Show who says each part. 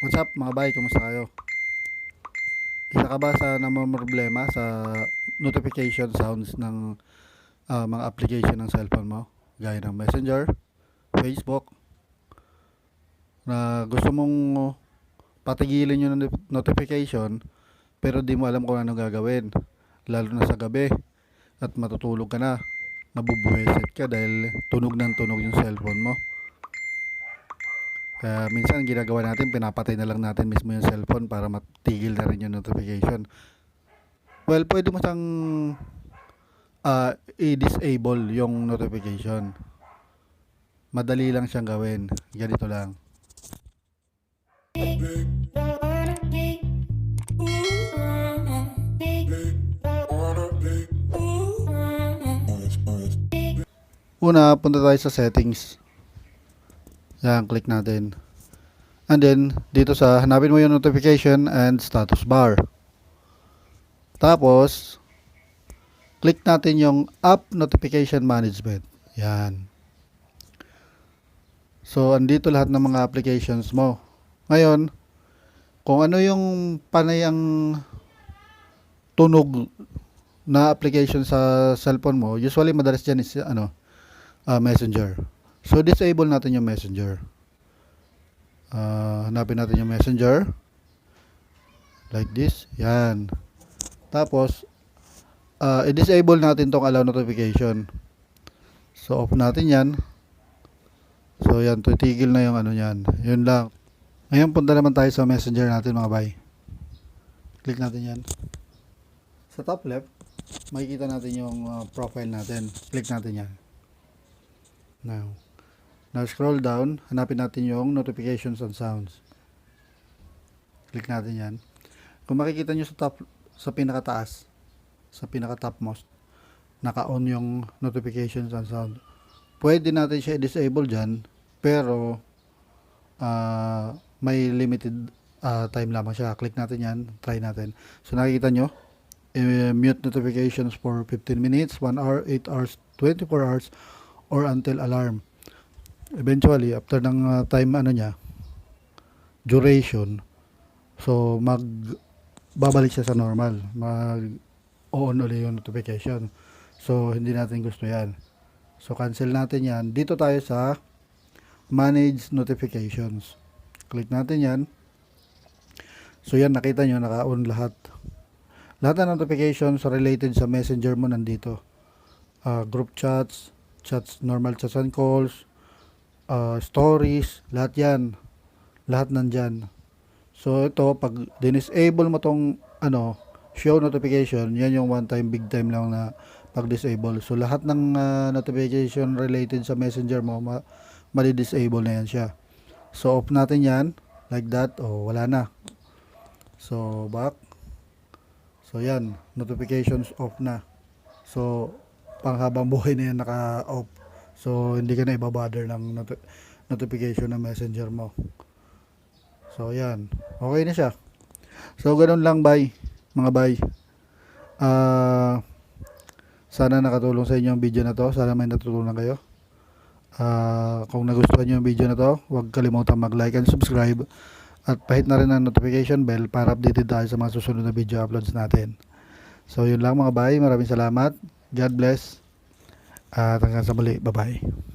Speaker 1: What's up mga bay, kumusta kayo? Isa ka ba sa namamroblema sa notification sounds ng mga application ng cellphone mo? Gaya ng Messenger, Facebook, na gusto mong patigilin yung notification pero di mo alam kung ano gagawin. Lalo na sa gabi at matutulog ka na. Nabubuheset ka dahil tunog ng tunog yung cellphone mo. Kaya minsan ginagawa natin, pinapatay na lang natin mismo yung cellphone para matigil na rin yung notification. Well, pwede mo siyang i-disable yung notification. Madali lang siyang gawin. Ganito lang. Una, punta tayo sa settings. Yan, click natin. And then, dito sa hanapin mo yung notification and status bar. Tapos, click natin yung app notification management. Yan. So, andito lahat ng mga applications mo. Ngayon, kung ano yung panay ang tunog na application sa cellphone mo, usually madalas dyan is Messenger. So, disable natin yung Messenger. Hanapin natin yung Messenger. Like this. Yan. Tapos, i-disable natin tong allow notification. So, off natin yan. So, yan. Titigil na yung ano yan. Yun lang. Ngayon, punta naman tayo sa Messenger natin mga bay. Click natin yan. Sa top left, makikita natin yung profile natin. Click natin yan. Now scroll down, hanapin natin yung notifications and sounds. Click natin yan. Kung makikita nyo sa pinakataas, sa pinaka-topmost, naka-on yung notifications and sound. Pwede natin siya i-disable dyan, pero may limited time lamang siya. Click natin yan, try natin. So nakikita nyo, mute notifications for 15 minutes, 1 hour, 8 hours, 24 hours, or until alarm. Eventually, after ng time duration, so babalik siya sa normal. Mag-on ulit yung notification. So, hindi natin gusto yan. So, cancel natin yan. Dito tayo sa manage notifications. Click natin yan. So, yan, nakita nyo, naka-on lahat. Lahat ng notifications related sa messenger mo nandito. Group chats, normal chats and calls, stories, lahat yan. Lahat nandyan. So, ito, pag disable mo tong show notification, yan yung one time, big time lang na pag-disable. So, lahat ng notification related sa messenger mo, mali-disable na yan siya. So, off natin yan, like that, wala na. So, back. So, yan, notifications off na. So, panghabang buhay na yan naka-off. So, hindi ka na ibabother ng notification ng messenger mo. So, yan. Okay na siya. So, ganun lang, bye. Mga bye. Sana nakatulong sa inyo ang video na to. Sana may natulungan kayo. Kung nagustuhan nyo yung video na to, huwag kalimutan mag-like and subscribe. At pahit na rin ang notification bell para updated tayo sa mga susunod na video uploads natin. So, yun lang mga bye. Maraming salamat. God bless. At hanggang sa muli. Bye-bye.